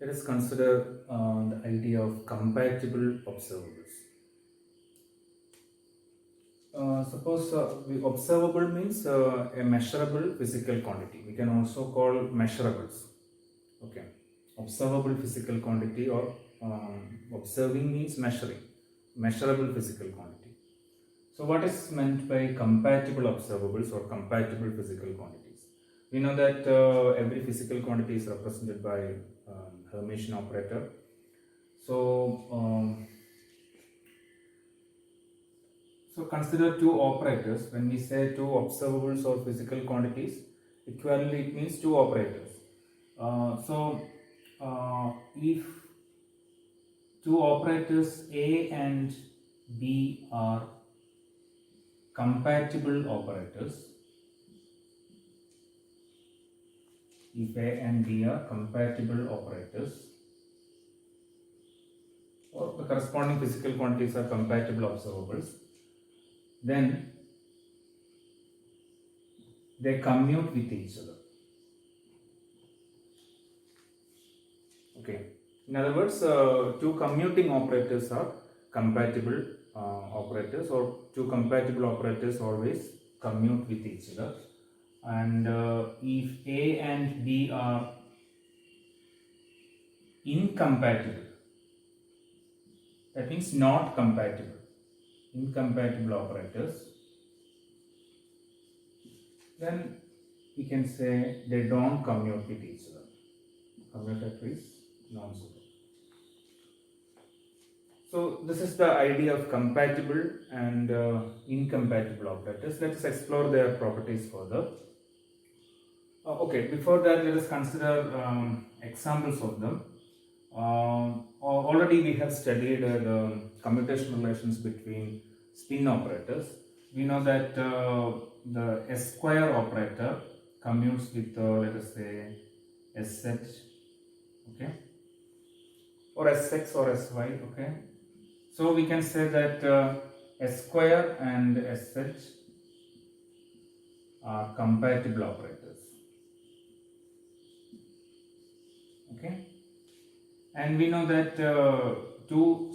Let us consider the idea of compatible observables. Suppose observable means a measurable physical quantity. We can also call measurables. Okay, observable physical quantity or observing means measuring, measurable physical quantity. So, what is meant by compatible observables or compatible physical quantities? We know that every physical quantity is represented by Hermitian operator. So, so consider two operators. When we say two observables or physical quantities, equivalently it means two operators. If two operators A and B are compatible operators, if A and B are compatible operators, or the corresponding physical quantities are compatible observables, then they commute with each other. Okay. In other words, two commuting operators are compatible operators, or two compatible operators always commute with each other. And if A and B are incompatible, that means not compatible, incompatible operators, then we can say they don't commute with each other. Commutator is non-zero. So this is the idea of compatible and incompatible operators. Let us explore their properties further. Okay, before that let us consider examples of them. Already we have studied the commutation relations between spin operators. We know that the S square operator commutes with let us say SH, okay, or Sx or Sy, okay. So we can say that S square and Sh are compatible operators, okay. And we know that two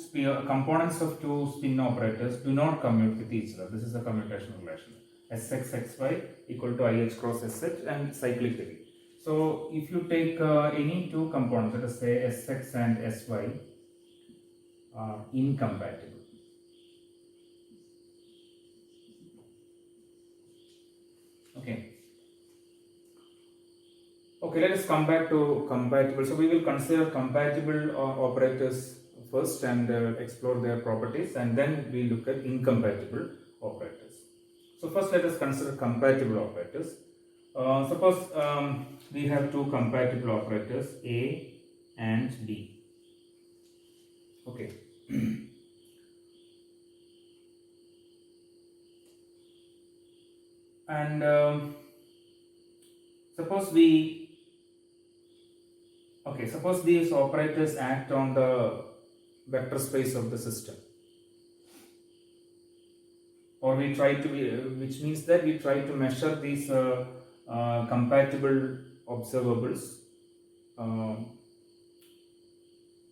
components of two spin operators do not commute with each other. This is a commutation relation. Sx equal to IH cross Sh and cyclically. So if you take any two components, let us say Sx and Sy are incompatible. Okay. Okay, let us come back to compatible. So we will consider compatible operators first and explore their properties, and then we look at incompatible operators. So first let us consider compatible operators. Suppose we have two compatible operators A and B. Okay. And suppose these operators act on the vector space of the system, or we try to which means that we try to measure these compatible observables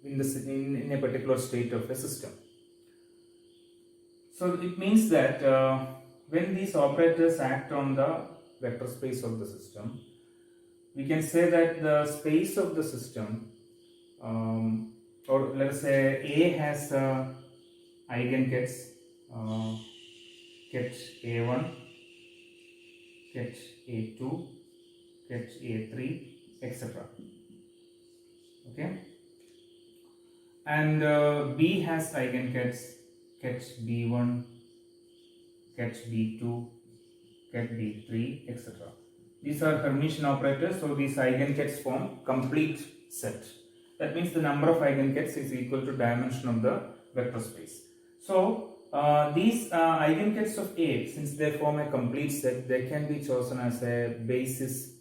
in a particular state of a system. So it means that when these operators act on the vector space of the system, we can say that the space of the system, or let us say A has eigenkets ket A1, ket A2, ket A3, etc. Okay, and B has eigenkets ket B1, ket B2, ket B3, etc. These are Hermitian operators, so these eigenkets form complete set. That means the number of eigenkets is equal to dimension of the vector space. So these eigenkets of A, since they form a complete set, they can be chosen as a basis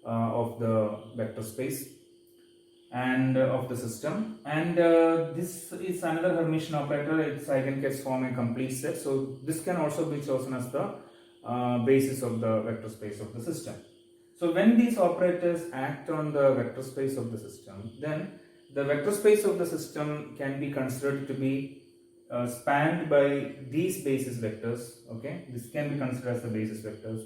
of the vector space and of the system. And this is another Hermitian operator. Its eigenkets form a complete set, so this can also be chosen as the basis of the vector space of the system. So when these operators act on the vector space of the system, then the vector space of the system can be considered to be spanned by these basis vectors. Okay, this can be considered as the basis vectors,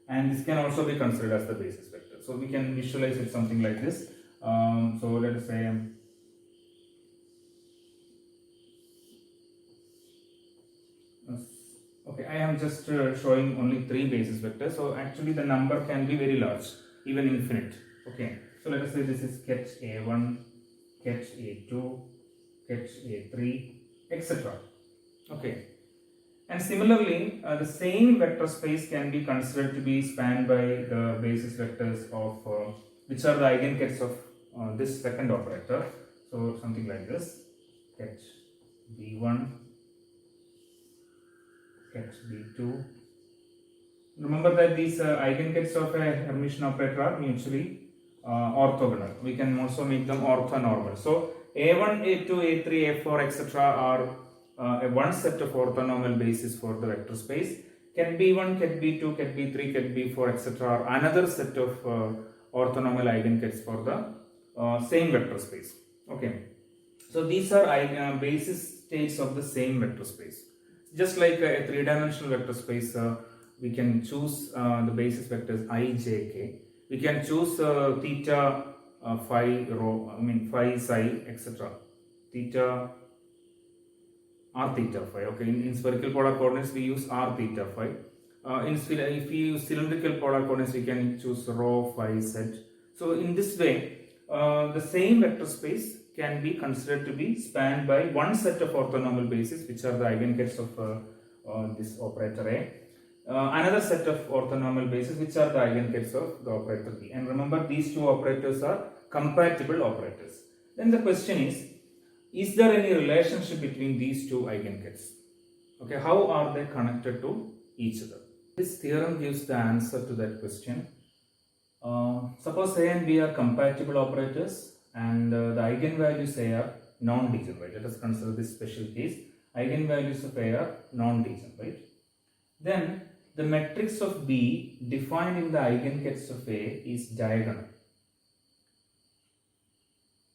and this can also be considered as the basis vector. So we can visualize it something like this. So let us say okay, I am just showing only 3 basis vectors. So actually the number can be very large, even infinite. Okay, so let us say this is sketch A1, sketch A2, sketch A3, etc. Okay, and similarly the same vector space can be considered to be spanned by the basis vectors of which are the eigensets of this second operator. So something like this, sketch B1, sketch B2. Remember that these eigensets of a Hermitian operator are mutually orthogonal. We can also make them orthonormal. So A1, A2, A3, A4, etc. are one set of orthonormal bases for the vector space. Ket B1, Ket B2, Ket B3, Ket B4, etc. are another set of orthonormal eigensets for the same vector space. Okay, so these are basis states of the same vector space. Just like a 3-dimensional vector space, we can choose the basis vectors I, j, k. We can choose theta, phi, rho, phi, psi, etc. Theta, r theta phi. Okay, in spherical polar coordinates we use r theta phi. If we use cylindrical polar coordinates, we can choose rho, phi, z. So in this way, the same vector space can be considered to be spanned by one set of orthonormal bases, which are the eigensets of this operator A. Another set of orthonormal bases, which are the eigensets of the operator B. And remember, these two operators are compatible operators. Then the question is there any relationship between these two eigensets? Okay, how are they connected to each other? This theorem gives the answer to that question. Suppose A and B are compatible operators, and the eigenvalues A are non-degenerate. Let us consider this special case. Eigenvalues of A are non-degenerate. Then the matrix of B defined in the eigensets of A is diagonal.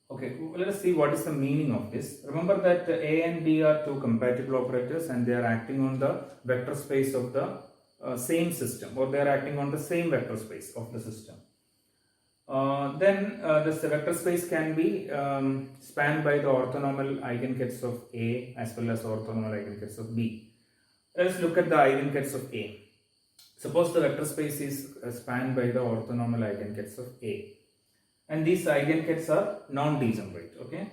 Okay, let us see what is the meaning of this. Remember that A and B are two compatible operators, and they are acting on the vector space of the same system, or they are acting on the same vector space of the system. Then this vector space can be spanned by the orthonormal eigensets of A as well as orthonormal eigensets of B. Let us look at the eigensets of A. Suppose the vector space is spanned by the orthonormal eigensets of A, and these eigensets are non-degenerate. Okay,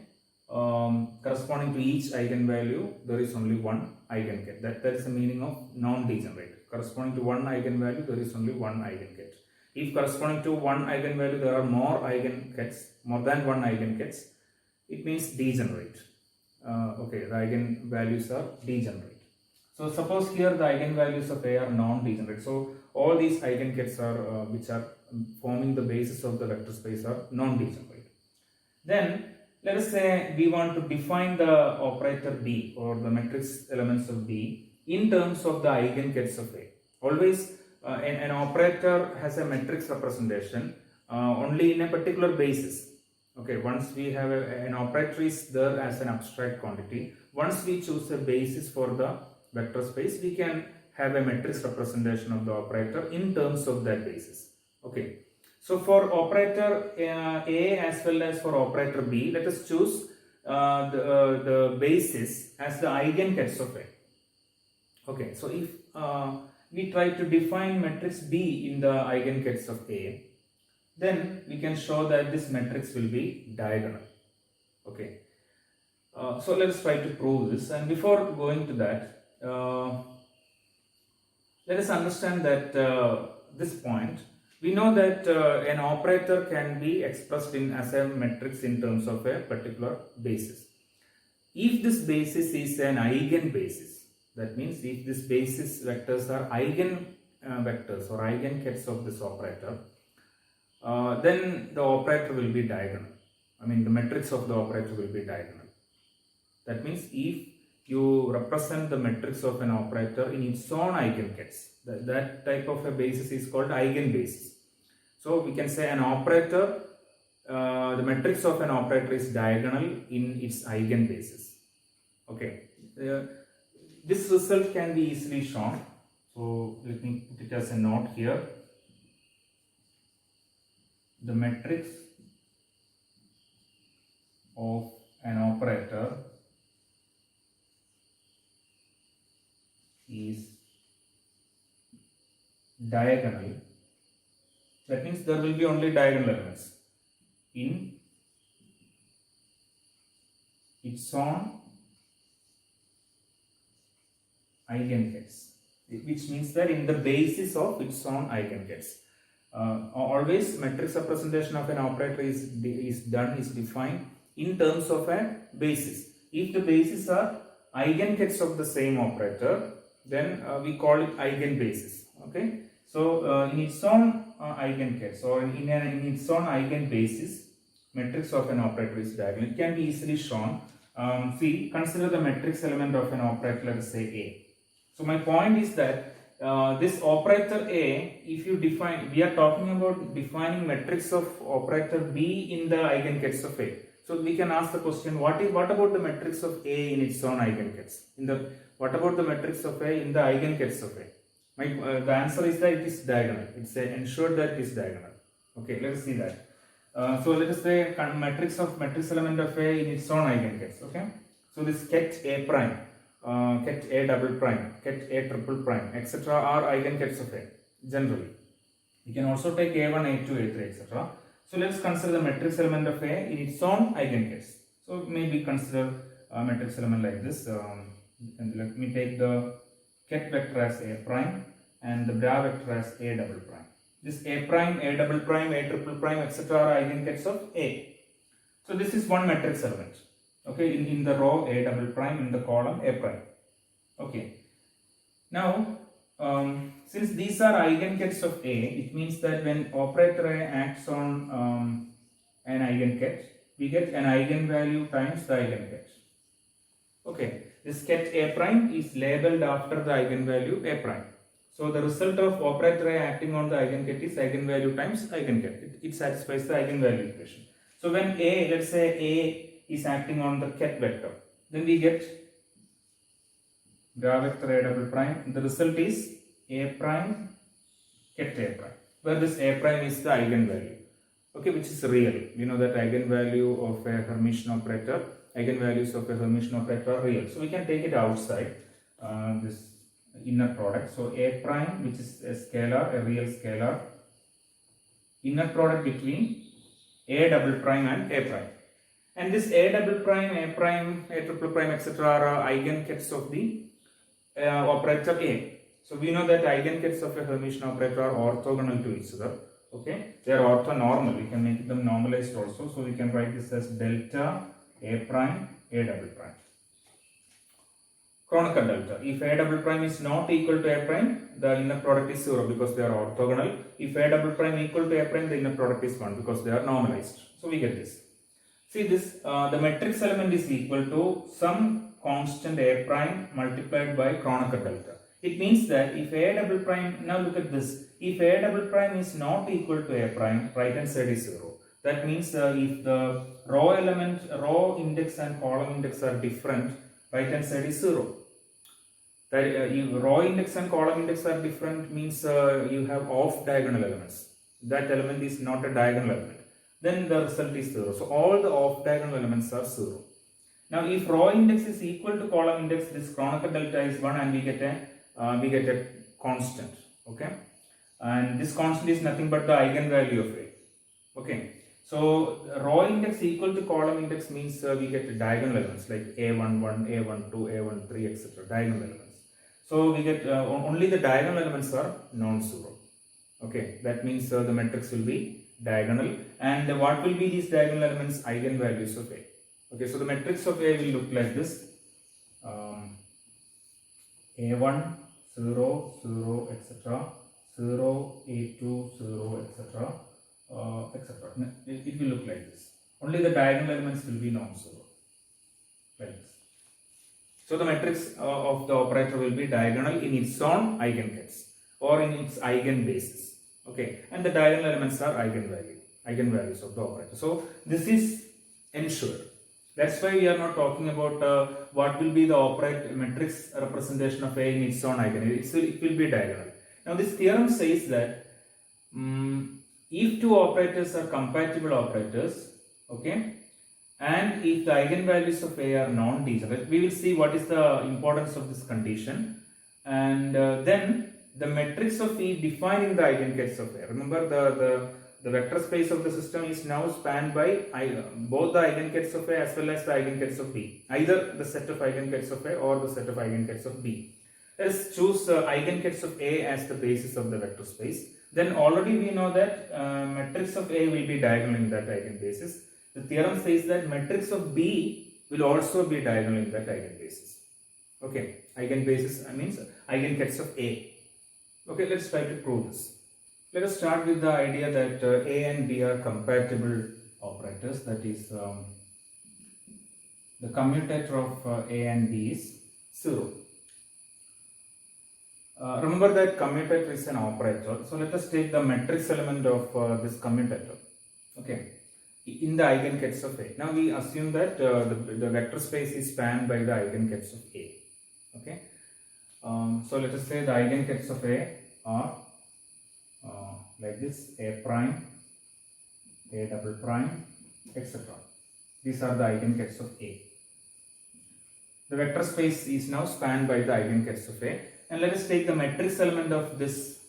corresponding to each eigenvalue there is only one eigenset. That is the meaning of non-degenerate. Corresponding to one eigenvalue there is only one eigenset. If corresponding to one eigenvalue there are more eigensets, more than one eigensets, it means degenerate. Okay, the eigenvalues are degenerate. So suppose here the eigenvalues of A are non-degenerate. So all these eigensets are which are forming the basis of the vector space are non-degenerate. Then let us say we want to define the operator B, or the matrix elements of B, in terms of the eigensets of A. Always an operator has a matrix representation only in a particular basis. Okay, once we have an operator is there as an abstract quantity, once we choose a basis for the vector space, we can have a matrix representation of the operator in terms of that basis. Okay, so for operator A as well as for operator B, let us choose the basis as the eigensets of A. Okay, so if we try to define matrix B in the eigensets of A, then we can show that this matrix will be diagonal. Okay, so let us try to prove this, and before going to that, let us understand that this point, we know that an operator can be expressed as a matrix in terms of a particular basis. If this basis is an eigenbasis, that means if this basis vectors are eigen vectors or eigensets of this operator, then the operator will be diagonal. The matrix of the operator will be diagonal. That means if you represent the matrix of an operator in its own eigensets, that type of a basis is called eigenbasis. So we can say an operator the matrix of an operator is diagonal in its eigenbasis. Okay, this result can be easily shown. So let me put it as a note here. The matrix of an operator is diagonal. That means there will be only diagonal elements in its own eigenkets, which means that in the basis of its own eigenkets. Always matrix representation of an operator is defined in terms of a basis. If the bases are eigenkets of the same operator, then we call it eigenbasis. Okay, so in its own eigenkets or in its own eigenbasis, matrix of an operator is diagonal. It can be easily shown. See, consider the matrix element of an operator, let us say A. So my point is that this operator A, if you define, we are talking about defining matrix of operator B in the eigenkets of A. So we can ask the question, what about the matrix of A in its own eigenkets? What about the matrix of A in the eigenkets of A? The answer is that it is diagonal. It's ensured that it is diagonal. Okay, let us see that. So let us say matrix element of A in its own eigenkets. Okay, so this ket A prime, ket A double prime, ket A triple prime, etc. are eigenkets of A generally. You can also take A1, A2, A3, etc. So let's consider the matrix element of A in its own eigenkets. So maybe consider a matrix element like this. And let me take the ket vector as A prime and the bra vector as A double prime. This A prime, A double prime, A triple prime, etc. are eigensets of A. So this is one matrix element. Okay, in the row A double prime, in the column A prime. Okay. Now, since these are eigenkets of A, it means that when operator A acts on an eigenket, we get an eigenvalue times the eigenket. Okay, this ket A prime is labeled after the eigenvalue A prime. So the result of operator A acting on the eigenket is eigenvalue times eigenket. It satisfies the eigenvalue equation. So when A, let's say A is acting on the ket vector, then we get bra vector A double prime. The result is A prime ket A prime, where this A prime is the eigenvalue. Okay, which is real. We know that eigenvalue of a Hermitian operator, eigenvalues of a Hermitian operator are real. So we can take it outside this inner product. So A prime, which is a scalar, a real scalar, inner product between A double prime and A prime. And this A double prime, A triple prime, etc. are eigenkets of the operator A. So we know that eigenkets of a Hermitian operator are orthogonal to each other. Okay, they are orthonormal. We can make them normalized also. So we can write this as delta A prime, A double prime. Kronecker delta. If A double prime is not equal to A prime, the inner product is 0 because they are orthogonal. If A double prime equal to A prime, the inner product is 1 because they are normalized. So we get this. See this, the matrix element is equal to some constant A prime multiplied by Kronecker delta. It means that if A double prime, now look at this, if A double prime is not equal to A prime, right hand side is 0. That means if the row index and column index are different, right hand side is 0. That if row index and column index are different means you have off diagonal elements. That element is not a diagonal element. Then the result is 0. So all the off diagonal elements are 0. Now if row index is equal to column index, this Kronecker delta is 1 and we get a constant. Okay, and this constant is nothing but the eigenvalue of A. Okay, so row index equal to column index means we get diagonal elements like A11, A12, A13, etc. diagonal elements. So we get only the diagonal elements are non-zero. Okay, that means the matrix will be diagonal. And what will be these diagonal elements? Eigenvalues of A. Okay, so the matrix of A will look like this. A1, 0, 0, etc. 0, A2, 0, etc. etc. It will look like this. Only the diagonal elements will be non-zero. Like this. So the matrix of the operator will be diagonal in its own eigenkets or in its eigenbasis. Okay, and the diagonal elements are eigenvalue. eigenvalues of the operator. So this is ensured. That's why we are not talking about what will be the operator matrix representation of A in its own eigenvalue. It will be diagonal. Now this theorem says that if two operators are compatible operators, okay, and if the eigenvalues of A are non-degenerate, we will see what is the importance of this condition, and then the matrix of E defining the eigenkets of A. Remember, the vector space of the system is now spanned by both the eigenkets of A as well as the eigenkets of B, either the set of eigenkets of A or the set of eigenkets of B. Let's choose eigenkets of A as the basis of the vector space. Then already we know that matrix of A will be diagonal in that eigenbasis. The theorem says that matrix of B will also be diagonal in that eigenbasis. Okay, eigenbasis means eigenkets of A. Okay, let's try to prove this. Let us start with the idea that A and B are compatible operators. That is, the commutator of A and B is 0. Remember that commutator is an operator. So let us take the matrix element of this commutator. Okay, in the eigenkets of A. Now we assume that the vector space is spanned by the eigenkets of A. Okay, so let us say the eigenkets of A are like this: A prime, A double prime, etc. These are the eigenkets of A. The vector space is now spanned by the eigenkets of A, and let us take the matrix element of this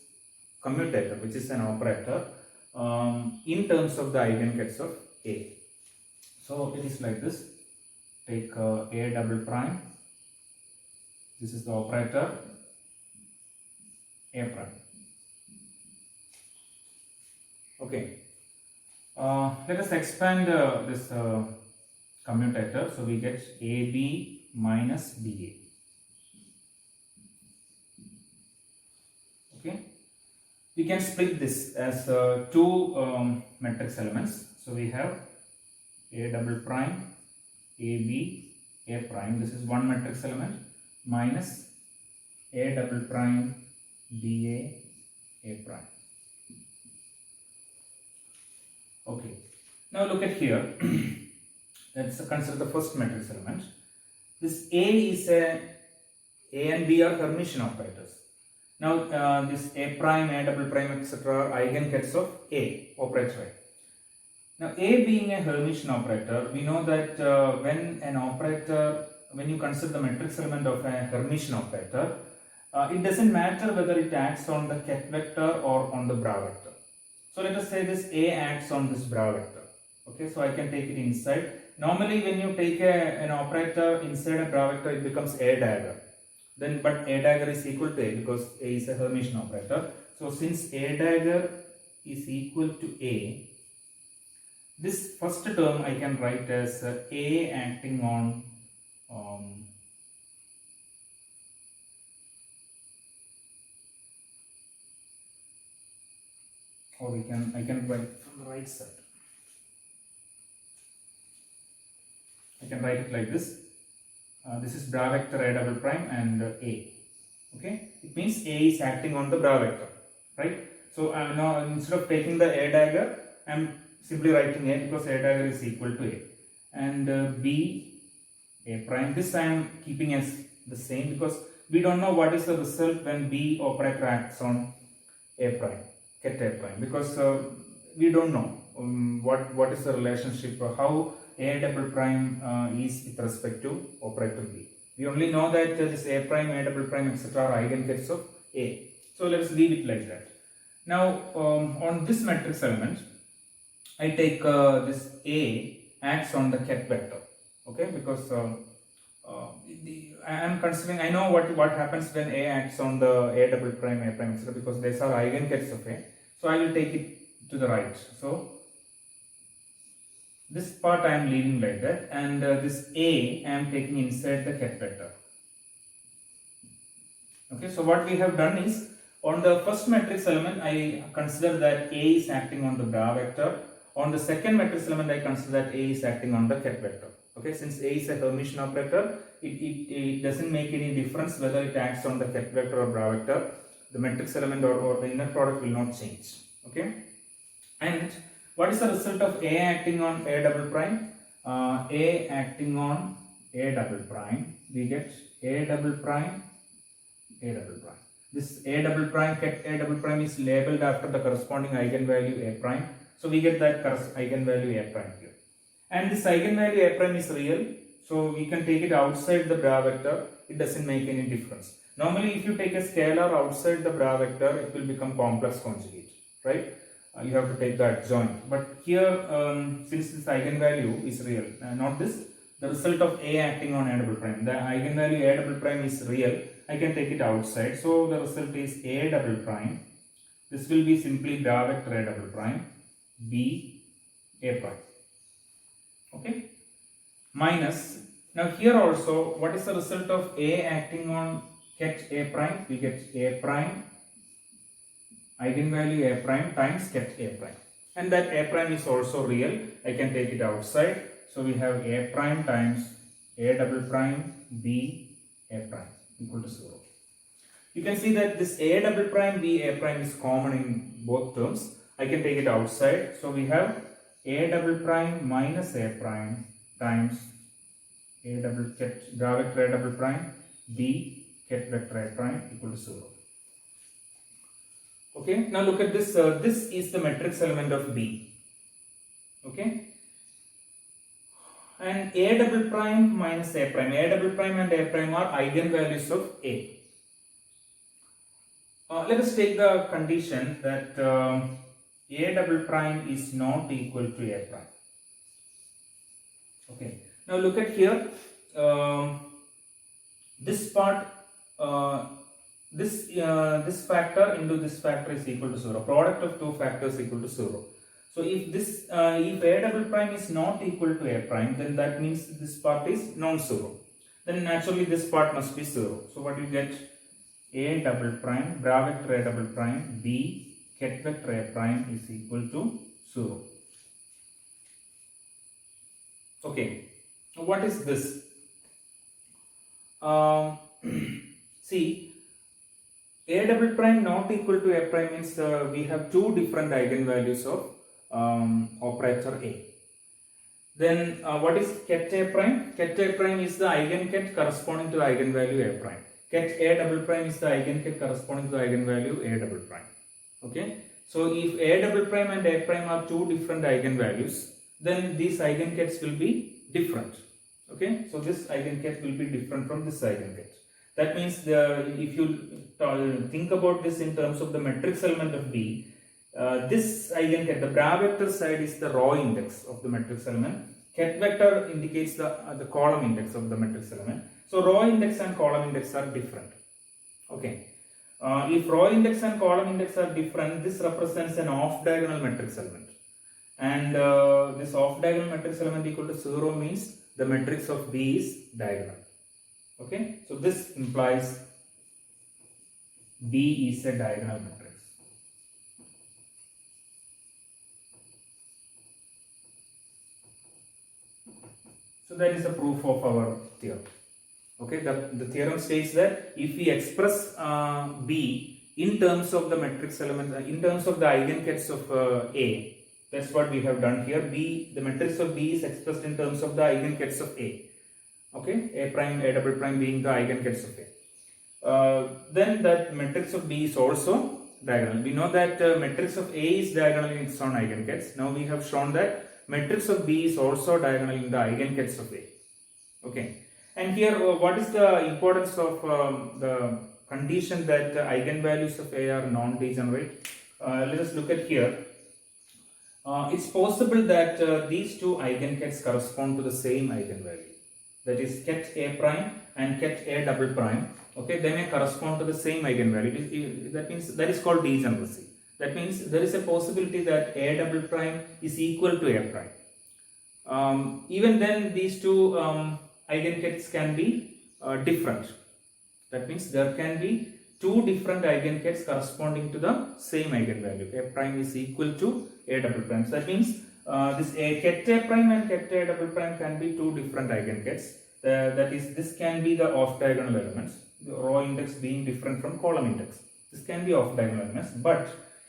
commutator, which is an operator, in terms of the eigenkets of A. So it is like this: take A double prime, this is the operator, A prime. Okay, let us expand this commutator, so we get AB minus BA. Okay, we can split this as two matrix elements. So we have A double prime, AB, A prime. This is one matrix element, minus A double prime, BA, A prime. Okay, now look at here. Let's consider the first matrix element. This A is A and B are Hermitian operators. Now this A prime, A double prime, etc. are eigenkets of A, operator A. Now A being a Hermitian operator, we know that when you consider the matrix element of a Hermitian operator, it doesn't matter whether it acts on the ket vector or on the bra vector. So let us say this A acts on this bra vector. Okay, so I can take it inside. Normally when you take an operator inside a bra vector, it becomes A dagger. Then but A dagger is equal to A because A is a Hermitian operator. So since A dagger is equal to A, this first term I can write as A acting on or I can write from the right side. I can write it like this. This is bra vector A double prime and A. Okay, it means A is acting on the bra vector, right? So now instead of taking the A dagger, I am simply writing A because A dagger is equal to A, and B A prime. This I am keeping as the same because we don't know what is the result when B operator acts on A prime, ket A prime, because we don't know what is the relationship or how A double prime is with respect to operator B. We only know that this A prime, A double prime, etc. are eigenkets of A. So let us leave it like that. Now on this matrix element, I take this A acts on the ket vector. Okay, because I am considering, I know what happens when A acts on the A double prime, A prime, etc. because these are eigenkets of A. So I will take it to the right. So this part I am leaving like that, and this A I am taking inside the ket vector. Okay, so what we have done is, on the first matrix element I consider that A is acting on the bra vector. On the second matrix element I consider that A is acting on the ket vector. Okay, since A is a Hermitian operator, it doesn't make any difference whether it acts on the ket vector or bra vector. The matrix element or the inner product will not change. Okay, and What is the result of A acting on A double prime? A acting on A double prime, we get A double prime, A double prime. This A double prime, ket A double prime is labeled after the corresponding eigenvalue A prime. So we get that eigenvalue A prime here. And this eigenvalue A prime is real. So we can take it outside the bra vector. It doesn't make any difference. Normally if you take a scalar outside the bra vector, it will become complex conjugate, right? You have to take the adjoint. But here, since this eigenvalue is real, not this, the result of A acting on A double prime, the eigenvalue A double prime is real, I can take it outside. So the result is A double prime. This will be simply bra vector A double prime, B A prime. Okay? Minus, now here also, what is the result of A acting on ket A prime? We get A prime, eigenvalue A prime times ket A prime. And that A prime is also real. I can take it outside. So we have A prime times A double prime B A prime equal to 0. You can see that this A double prime B A prime is common in both terms. I can take it outside. So we have A double prime minus A prime times A double ket bra vector A double prime B ket vector A prime equal to 0. Okay, now look at this. This is the matrix element of B. Okay, and A double prime minus A prime. A double prime and A prime are eigenvalues of A. Let us take the condition that A double prime is not equal to A prime. Okay, now look at here. This part. This factor into this factor is equal to 0. Product of two factors equal to 0. So if this if A double prime is not equal to A prime, then that means this part is non-zero. Then naturally this part must be 0. So what you get? A double prime bra vector A double prime B ket vector A prime is equal to 0. Okay. What is this? See. A double prime not equal to A prime means we have two different eigenvalues of operator A. Then what is ket A prime? Ket A prime is the eigenket corresponding to the eigenvalue A prime. Ket A double prime is the eigenket corresponding to the eigenvalue A double prime. Okay. So if A double prime and A prime are two different eigenvalues, then these eigenkets will be different. Okay. So this eigenket will be different from this eigenket. That means if you think about this in terms of the matrix element of B, this eigenket, the bra vector side is the raw index of the matrix element. Ket vector indicates the column index of the matrix element. So raw index and column index are different. Okay. If raw index and column index are different, this represents an off-diagonal matrix element. And this off-diagonal matrix element equal to 0 means the matrix of B is diagonal. Okay, so this implies B is a diagonal matrix. So that is a proof of our theorem. Okay, the theorem states that if we express B in terms of the matrix element, in terms of the eigenkets of A, that's what we have done here. B, the matrix of B is expressed in terms of the eigenkets of A. Okay, A prime, A double prime being the eigenkets of A. Then that matrix of B is also diagonal. We know that matrix of A is diagonal in its own eigenkets. Now we have shown that matrix of B is also diagonal in the eigenkets of A. Okay, and here what is the importance of the condition that the eigenvalues of A are non-degenerate? Let us look at here. It's possible that these two eigenkets correspond to the same eigenvalue. That is ket A prime and ket A double prime. Okay, they may correspond to the same eigenvalue. That means that is called degeneracy. That means there is a possibility that A double prime is equal to A prime. Even then, these two eigenkets can be different. That means there can be two different eigenkets corresponding to the same eigenvalue. A prime is equal to A double prime. So that means this ket A prime and ket A double prime can be two different eigenkets. That is, this can be the off-diagonal elements, the raw index being different from column index. This can be off-diagonal elements, but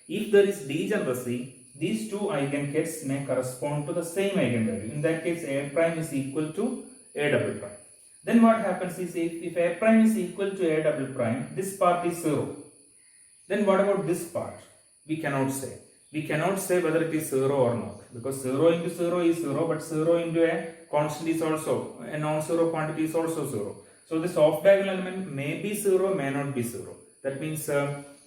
if there is degeneracy, these two eigenkets may correspond to the same eigenvalue. In that case, A prime is equal to A double prime. Then what happens is, if A prime is equal to A double prime, this part is 0. Then what about this part? We cannot say. We cannot say whether it is 0 or not, because 0 into 0 is 0, but 0 into a constant is also, a non-zero quantity is also 0. So this off-diagonal element may be 0, may not be 0. That means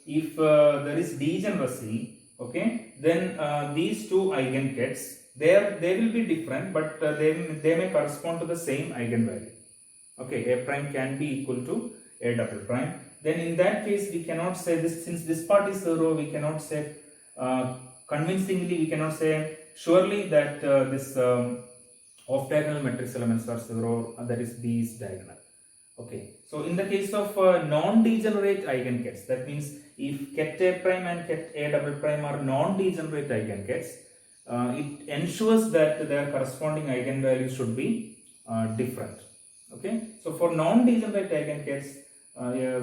if there is degeneracy, okay, then these two eigenkets, they will be different, but they may correspond to the same eigenvalue. Okay, A prime can be equal to A double prime. Then in that case, we cannot say this, since this part is 0, we cannot say convincingly, we cannot say surely that this off-diagonal matrix elements are 0, that is B is diagonal. Okay, so in the case of non-degenerate eigenkets, that means if ket A prime and ket A double prime are non-degenerate eigenkets, it ensures that their corresponding eigenvalues should be different. Okay, so for non-degenerate eigenkets,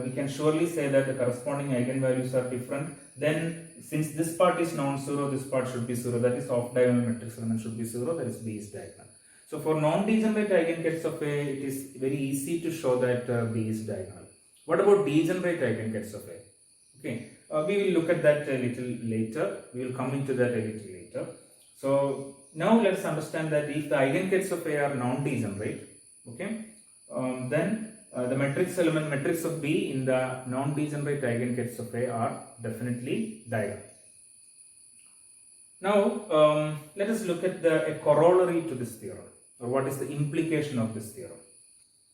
we can surely say that the corresponding eigenvalues are different. Then since this part is non-zero, this part should be 0, that is off-diagonal matrix element should be 0, that is B is diagonal. So for non-degenerate eigenkets of A, it is very easy to show that B is diagonal. What about degenerate eigenkets of A? Okay, we will look at that a little later. We will come into that a little later. So now let us understand that if the eigenkets of A are non-degenerate, okay, then the matrix element, matrix of B in the non-degenerate eigenkets of A are definitely diagonal. Now let us look at a corollary to this theorem, or what is the implication of this theorem.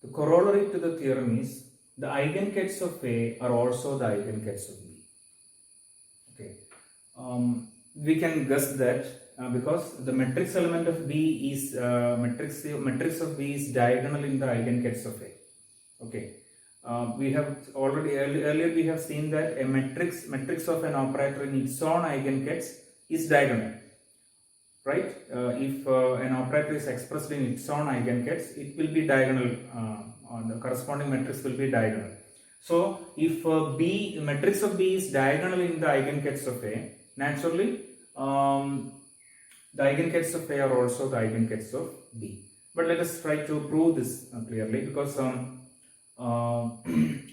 The corollary to the theorem is the eigenkets of A are also the eigenkets of B. Okay, we can guess that because the matrix element of B is matrix of B is diagonal in the eigenkets of A. Okay, we have already earlier we have seen that a matrix of an operator in its own eigenkets is diagonal, right? If an operator is expressed in its own eigenkets, it will be diagonal. The corresponding matrix will be diagonal. So if the matrix of B is diagonal in the eigenkets of A, naturally the eigenkets of A are also the eigenkets of B. But let us try to prove this clearly, because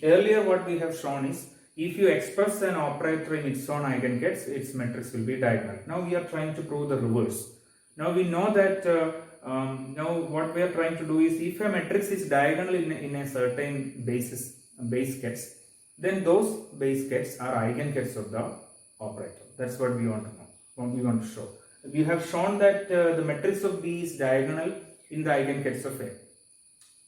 earlier what we have shown is, if you express an operator in its own eigenkets, its matrix will be diagonal. Now we are trying to prove the reverse. Now we know that now what we are trying to do is, if a matrix is diagonal in a certain base kets, then those base kets are eigenkets of the operator. That's what we want to know, what we want to show. We have shown that the matrix of B is diagonal in the eigenkets of A.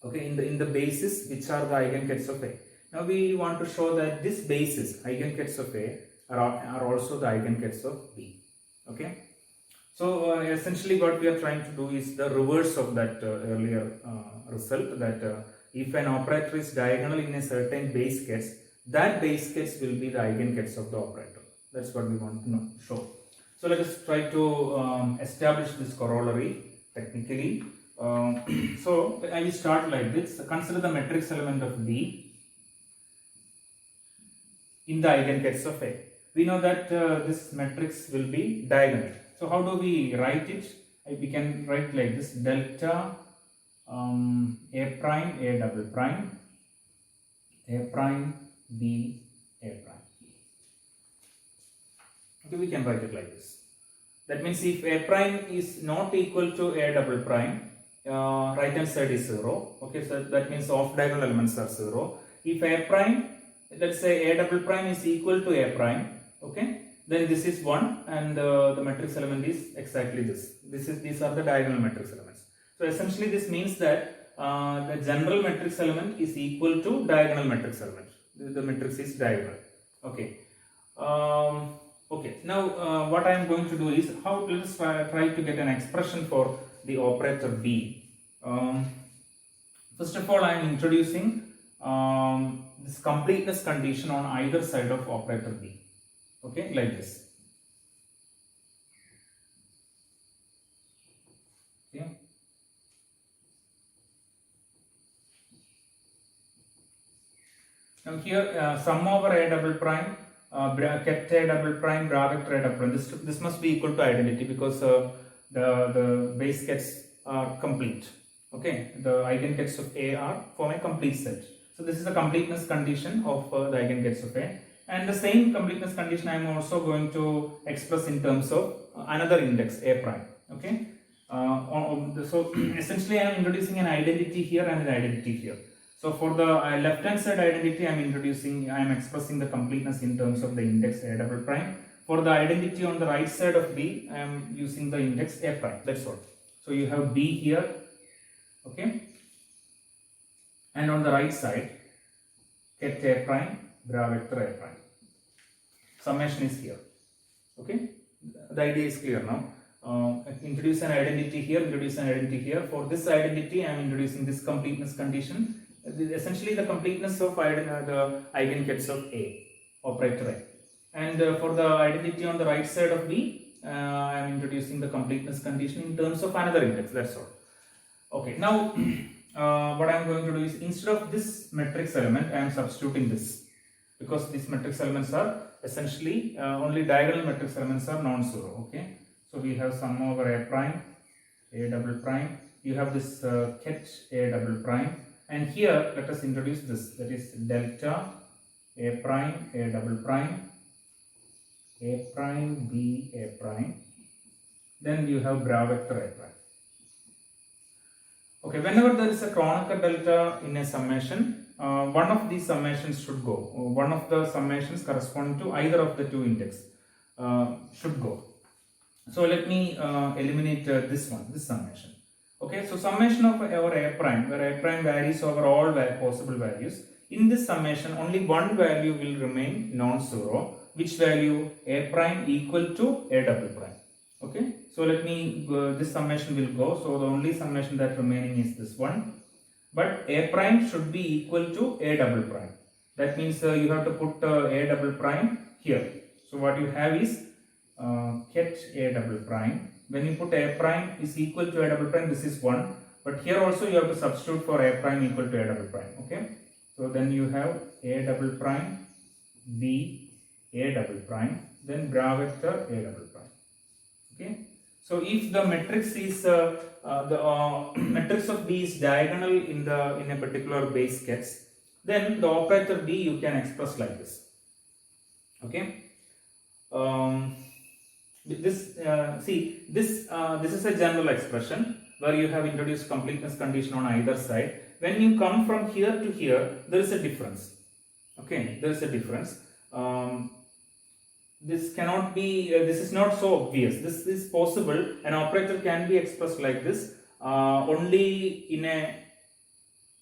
Okay, in the bases which are the eigenkets of A. Now we want to show that this basis, eigenkets of A, are also the eigenkets of B. Okay, so essentially what we are trying to do is the reverse of that earlier result, that if an operator is diagonal in a certain base case, that base case will be the eigenkets of the operator. That's what we want to show. So let us try to establish this corollary technically. So I will start like this. Consider the matrix element of B in the eigenkets of A. We know that this matrix will be diagonal. So how do we write it? We can write like this: delta A prime A double prime, A prime B A prime. Okay, we can write it like this. That means if A prime is not equal to A double prime, right hand side is 0. Okay, so that means off diagonal elements are 0. If A prime, let's say A double prime is equal to A prime, okay, then this is 1 and the matrix element is exactly this. These are the diagonal matrix elements. So essentially this means that the general matrix element is equal to diagonal matrix element. The matrix is diagonal. Okay. Okay. Now what I am going to do is, let us try to get an expression for the operator B. First of all, I am introducing this completeness condition on either side of operator B. Okay, like this. Okay. Now here sum over A double prime ket A double prime, bra vector A double prime. This must be equal to identity because the base kets are complete. Okay, the eigenkets of A are form a complete set. So this is the completeness condition of the eigenkets of A. And the same completeness condition I am also going to express in terms of another index A prime. Okay. So essentially I am introducing an identity here and an identity here. So for the left hand side identity I am expressing the completeness in terms of the index A double prime. For the identity on the right side of B I am using the index A prime. That's all. So you have B here. Okay. And on the right side ket A prime, bra vector A prime. Summation is here. Okay. The idea is clear now. Introduce an identity here, introduce an identity here. For this identity, I am introducing this completeness condition. Essentially, the completeness of the eigenkets of A, operator A. And for the identity on the right side of B, I am introducing the completeness condition in terms of another index. That's all. Okay. Now, what I am going to do is instead of this matrix element, I am substituting this because these matrix elements are essentially only diagonal matrix elements are non-zero. Okay. So we have sum over A prime, A double prime. You have this ket A double prime, and here let us introduce this, that is delta A prime, A double prime, A prime, B, A prime. Then you have bra vector A prime. Okay, whenever there is a Kronecker delta in a summation, one of these summations should go. One of the summations corresponding to either of the two index should go. So let me eliminate this summation. Okay, so summation of our A prime, where A prime varies over all possible values. In this summation, only one value will remain non-zero. Which value? A prime equal to A double prime. Okay, so let me this summation will go. So the only summation that remaining is this one. But A prime should be equal to A double prime. That means you have to put A double prime here. So what you have is ket A double prime. When you put A prime is equal to A double prime, this is 1. But here also you have to substitute for A prime equal to A double prime. Okay. So then you have A double prime, B, A double prime, then bra vector A double prime. Okay. So if the matrix is the matrix of B is diagonal in a particular base kets, then the operator B you can express like this. Okay. This is a general expression where you have introduced completeness condition on either side. When you come from here to here, there is a difference. Okay, there is a difference. This cannot be. This is not so obvious. This is possible. An operator can be expressed like this only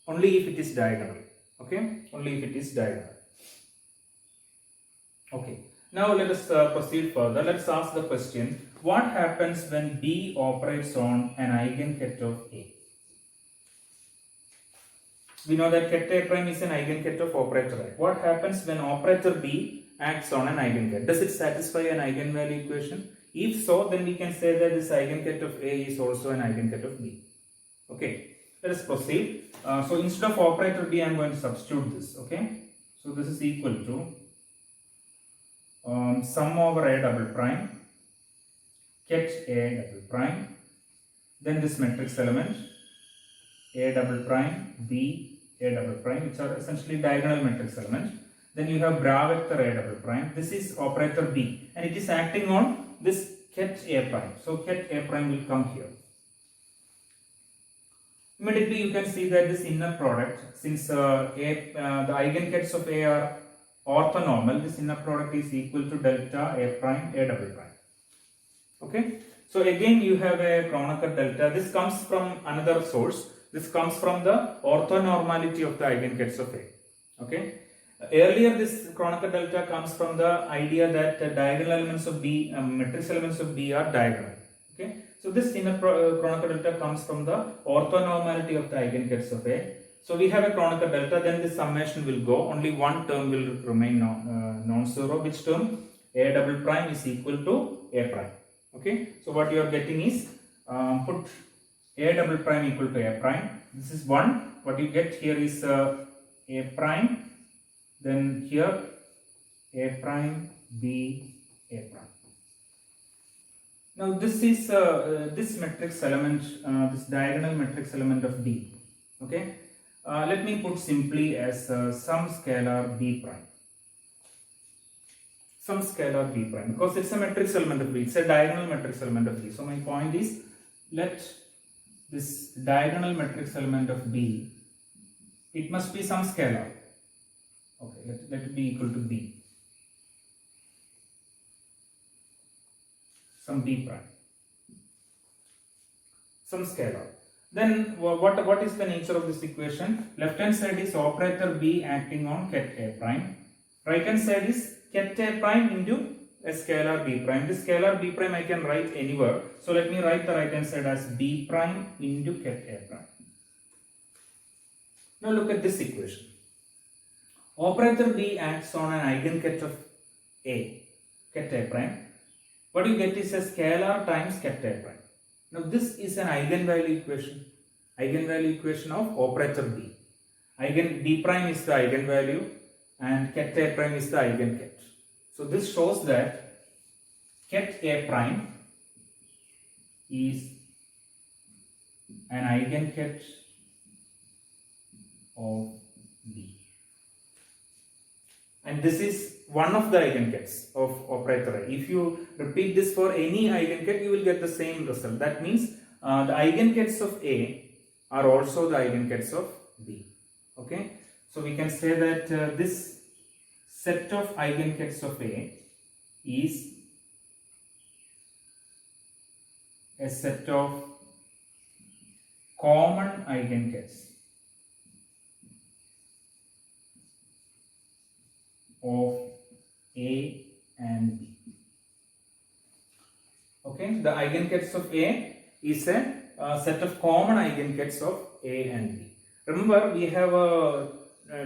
if it is diagonal. Okay, only if it is diagonal. Okay. Now let us proceed further. Let's ask the question, what happens when B operates on an eigenket of A? We know that ket A prime is an eigenket of operator A. What happens when operator B acts on an eigenket? Does it satisfy an eigenvalue equation? If so, then we can say that this eigenket of A is also an eigenket of B. Okay, let us proceed. So instead of operator B, I am going to substitute this. Okay, so this is equal to sum over A double prime, ket A double prime, then this matrix element A double prime, B, A double prime, which are essentially diagonal matrix elements. Then you have bra vector A double prime. This is operator B and it is acting on this ket A prime. So ket A prime will come here. Immediately you can see that this inner product, since the eigenkets of A are orthonormal, this inner product is equal to delta A prime, A double prime. Okay. So again you have a Kronecker delta. This comes from another source. This comes from the orthonormality of the eigenkets of A. Okay. Earlier this Kronecker delta comes from the idea that diagonal elements of B, matrix elements of B are diagonal. Okay. So this inner Kronecker delta comes from the orthonormality of the eigenkets of A. So we have a Kronecker delta, then this summation will go. Only one term will remain non-zero. Which term? A double prime is equal to A prime. Okay. So what you are getting is put A double prime equal to A prime. This is 1. What you get here is A prime. Then here A prime, B, A prime. Now this is this matrix element, this diagonal matrix element of D. Okay, let me put simply as some scalar B prime. Some scalar B prime, because it's a matrix element of B. It's a diagonal matrix element of B. So my point is, let this diagonal matrix element of B, it must be some scalar. Okay, let it be equal to B. Some B prime. Some scalar. Then what is the nature of this equation? Left hand side is operator B acting on ket A prime. Right hand side is ket A prime into a scalar B prime. This scalar B prime I can write anywhere. So let me write the right hand side as B prime into ket A prime. Now look at this equation. Operator B acts on an eigenket of A, ket A prime. What you get is a scalar times ket A prime. Now this is an eigenvalue equation of operator B. B prime is the eigenvalue and ket A prime is the eigenket. So this shows that ket A prime is an eigenket of B. And this is one of the eigenkets of operator A. If you repeat this for any eigenket, you will get the same result. That means the eigenkets of A are also the eigenkets of B. Okay, so we can say that this set of eigenkets of A is a set of common eigenkets of A and B. Okay, the eigenkets of A is a set of common eigenkets of A and B. Remember, we have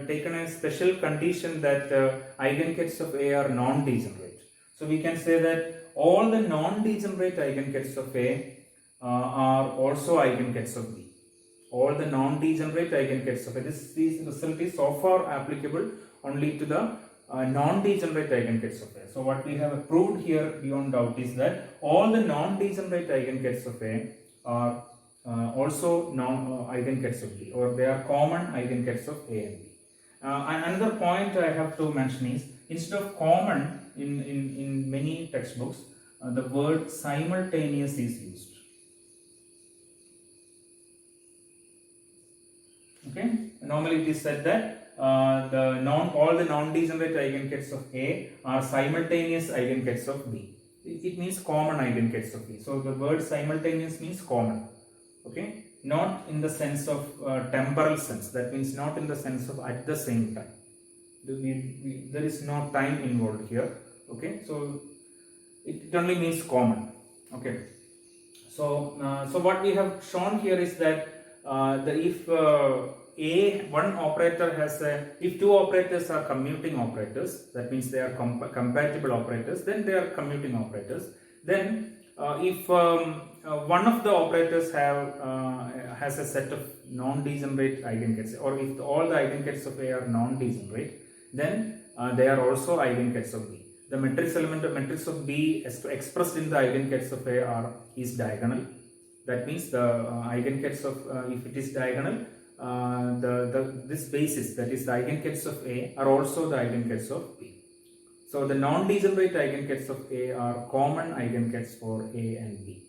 taken a special condition that eigenkets of A are non-degenerate. So we can say that all the non-degenerate eigenkets of A are also eigenkets of B. All the non-degenerate eigenkets of A. This result is so far applicable only to the non-degenerate eigenkets of A. So what we have proved here beyond doubt is that all the non-degenerate eigenkets of A are also eigenkets of B, or they are common eigenkets of A and B. Another point I have to mention is, instead of common in many textbooks, the word simultaneous is used. Okay, normally it is said that all the non-degenerate eigenkets of A are simultaneous eigenkets of B. It means common eigenkets of B. So the word simultaneous means common. Okay, not in the sense of temporal sense. That means not in the sense of at the same time. There is no time involved here. Okay, so it only means common. Okay, so what we have shown here is that if one operator has if two operators are commuting operators, that means they are compatible operators, then they are commuting operators. Then if one of the operators has a set of non-degenerate eigenkets, or if all the eigenkets of A are non-degenerate, then they are also eigenkets of B. The matrix element of matrix of B expressed in the eigenkets of A is diagonal. That means the eigenkets of if it is diagonal, this basis, that is the eigenkets of A, are also the eigenkets of B. So the non-degenerate eigenkets of A are common eigenkets for A and B.